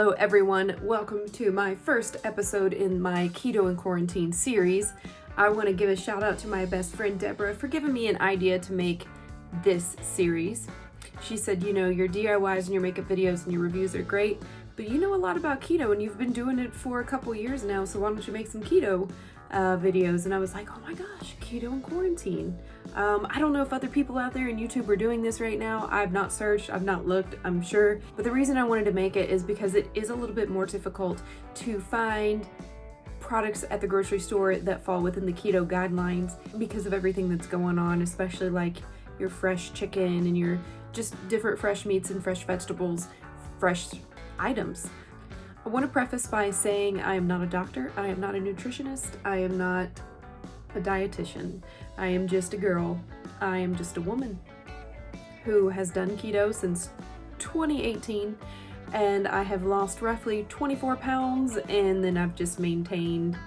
Hello everyone, welcome to my first episode in my Keto and Quarantine series. I want to give a shout out to my best friend Deborah for giving me an idea to make this series. She said, you know, your DIYs and your makeup videos and your reviews are great, but you know a lot about keto and you've been doing it for a couple years now, so why don't you make some keto videos? And I was like, oh my gosh, keto and quarantine. I don't know if other people out there in YouTube are doing this right now. I've not searched, I've not looked, I'm sure. But the reason I wanted to make it is because it is a little bit more difficult to find products at the grocery store that fall within the keto guidelines because of everything that's going on, especially like your fresh chicken and your just different fresh meats and fresh vegetables, fresh items. I want to preface by saying I am not a doctor, I am not a nutritionist, I am not a dietitian. I am just a girl. I am just a woman who has done keto since 2018, and I have lost roughly 24 pounds, and then I've just maintained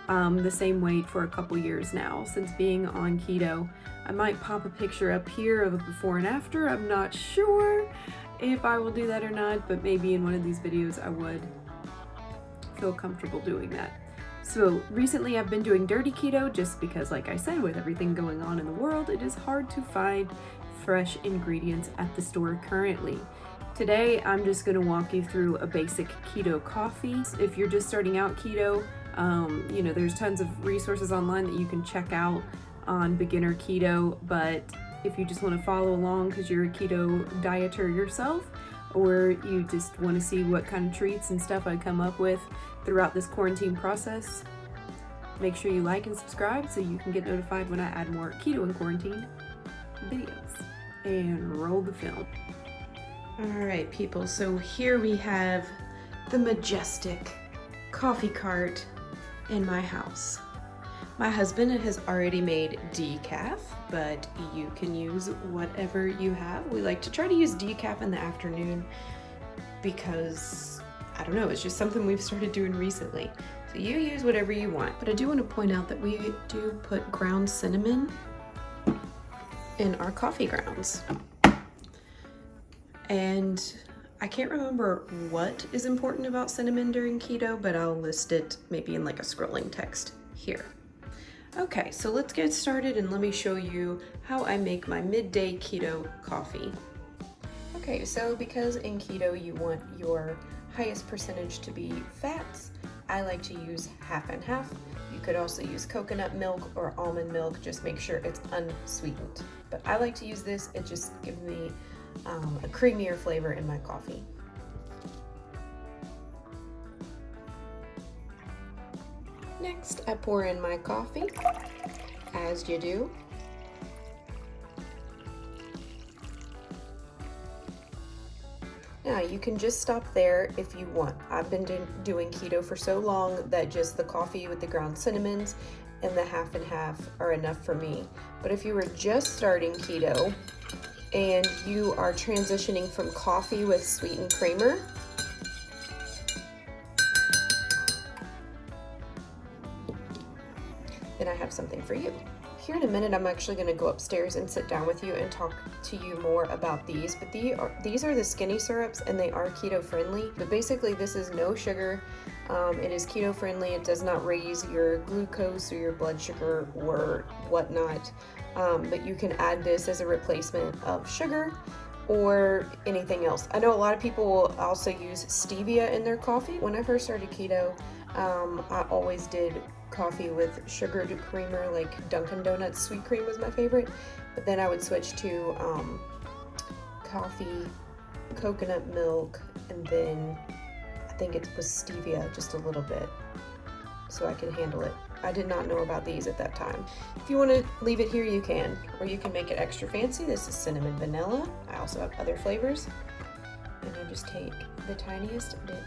the same weight for a couple years now since being on keto. I might pop a picture up here of a before and after. I'm not sure if I will do that or not, but maybe in one of these videos I would feel comfortable doing that. So recently I've been doing dirty keto just because, like I said, with everything going on in the world, it is hard to find fresh ingredients at the store currently. Today, I'm just going to walk you through a basic keto coffee. If you're just starting out keto, you know, there's tons of resources online that you can check out on beginner keto, but if you just want to follow along because you're a keto dieter yourself, or you just want to see what kind of treats and stuff I come up with throughout this quarantine process, make sure you like and subscribe so you can get notified when I add more keto and quarantine videos. And roll the film. All right, people, so here we have the majestic coffee cart in my house. My husband has already made decaf, but you can use whatever you have. We like to try to use decaf in the afternoon because, I don't know, it's just something we've started doing recently. So you use whatever you want. But I do want to point out that we do put ground cinnamon in our coffee grounds. And I can't remember what is important about cinnamon during keto, but I'll list it maybe in like a scrolling text here. Okay, so let's get started and let me show you how I make my midday keto coffee. Okay, so because in keto you want your highest percentage to be fats, I like to use half and half. You could also use coconut milk or almond milk, just make sure it's unsweetened. But I like to use this, it just gives me a creamier flavor in my coffee. Next, I pour in my coffee, as you do. Now, you can just stop there if you want. I've been doing keto for so long that just the coffee with the ground cinnamons and the half and half are enough for me. But if you were just starting keto and you are transitioning from coffee with sweetened creamer, then I have something for you. Here in a minute, I'm actually going to go upstairs and sit down with you and talk to you more about these. But these are the skinny syrups, and they are keto friendly. But basically, this is no sugar. It is keto friendly. It does not raise your glucose or your blood sugar or whatnot. But you can add this as a replacement of sugar or anything else. I know a lot of people will also use stevia in their coffee. When I first started keto, I always did coffee with sugar to creamer, like Dunkin' Donuts sweet cream was my favorite, but then I would switch to coffee, coconut milk, and then I think it was stevia just a little bit so I could handle it. I did not know about these at that time. If you want to leave it here, you can, or you can make it extra fancy. This is cinnamon vanilla. I also have other flavors, and I just take the tiniest bit.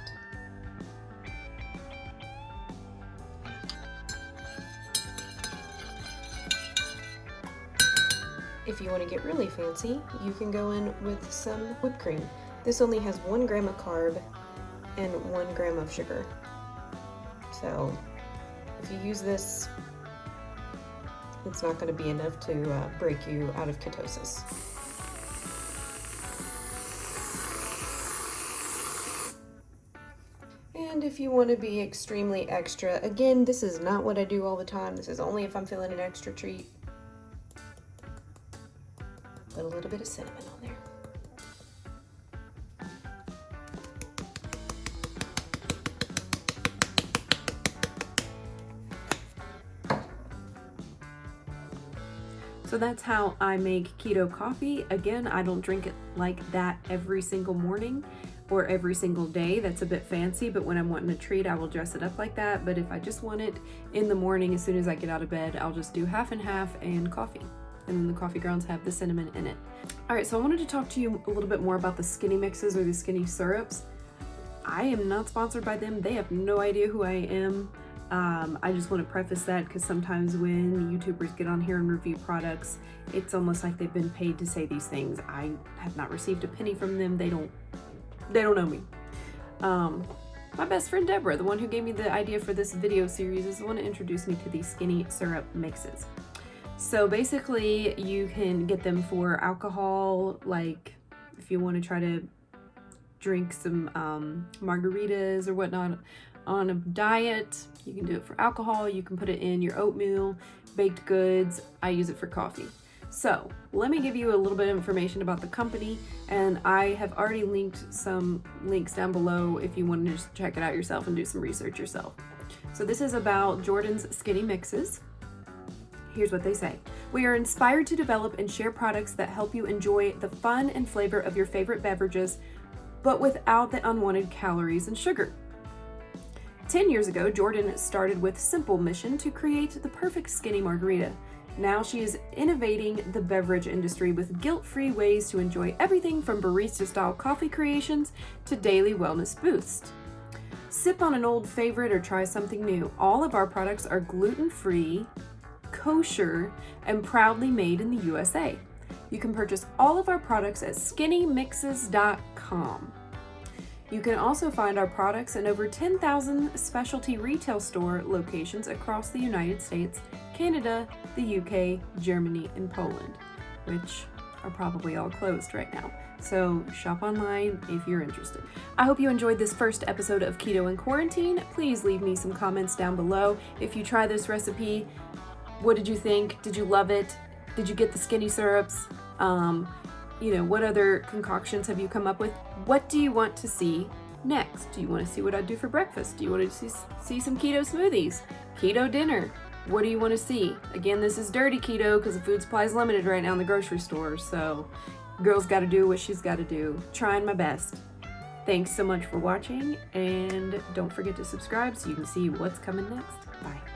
If you want to get really fancy, you can go in with some whipped cream. This only has 1 gram of carb and 1 gram of sugar. So if you use this, it's not going to be enough to break you out of ketosis. if you want to be extremely extra, again, this is not what I do all the time. This is only if I'm feeling an extra treat. Put a little bit of cinnamon on there. So that's how I make keto coffee. Again, I don't drink it like that every single morning or every single day. That's a bit fancy, but when I'm wanting a treat, I will dress it up like that. But if I just want it in the morning, as soon as I get out of bed, I'll just do half and half and coffee. And then the coffee grounds have the cinnamon in it. All right, so I wanted to talk to you a little bit more about the skinny mixes or the skinny syrups. I am not sponsored by them. They have no idea who I am. I just want to preface that because sometimes when YouTubers get on here and review products, it's almost like they've been paid to say these things. I have not received a penny from them. They don't know me. My best friend Deborah, the one who gave me the idea for this video series, is the one who introduced me to these skinny syrup mixes. So basically you can get them for alcohol, like if you want to try to drink some margaritas or whatnot on a diet. You can do it for alcohol. You can put it in your oatmeal, baked goods. I use it for coffee. So let me give you a little bit of information about the company, and I have already linked some links down below if you want to just check it out yourself and do some research yourself. So this is about Jordan's Skinny Mixes. Here's what they say. We are inspired to develop and share products that help you enjoy the fun and flavor of your favorite beverages, but without the unwanted calories and sugar. 10 years ago, Jordan started with simple mission to create the perfect skinny margarita. Now she is innovating the beverage industry with guilt-free ways to enjoy everything from barista-style coffee creations to daily wellness boosts. Sip on an old favorite or try something new. All of our products are gluten-free, kosher, and proudly made in the USA. You can purchase all of our products at skinnymixes.com. You can also find our products in over 10,000 specialty retail store locations across the United States, Canada, the UK, Germany, and Poland, which are probably all closed right now. So shop online if you're interested. I hope you enjoyed this first episode of Keto in Quarantine. Please leave me some comments down below. If you try this recipe, what did you think? Did you love it? Did you get the skinny syrups? What other concoctions have you come up with? What do you want to see next? Do you want to see what I do for breakfast? Do you want to see some keto smoothies? Keto dinner? What do you want to see? Again, this is dirty keto because the food supply is limited right now in the grocery store. So girl's got to do what she's got to do. Trying my best. Thanks so much for watching, and don't forget to subscribe so you can see what's coming next. Bye.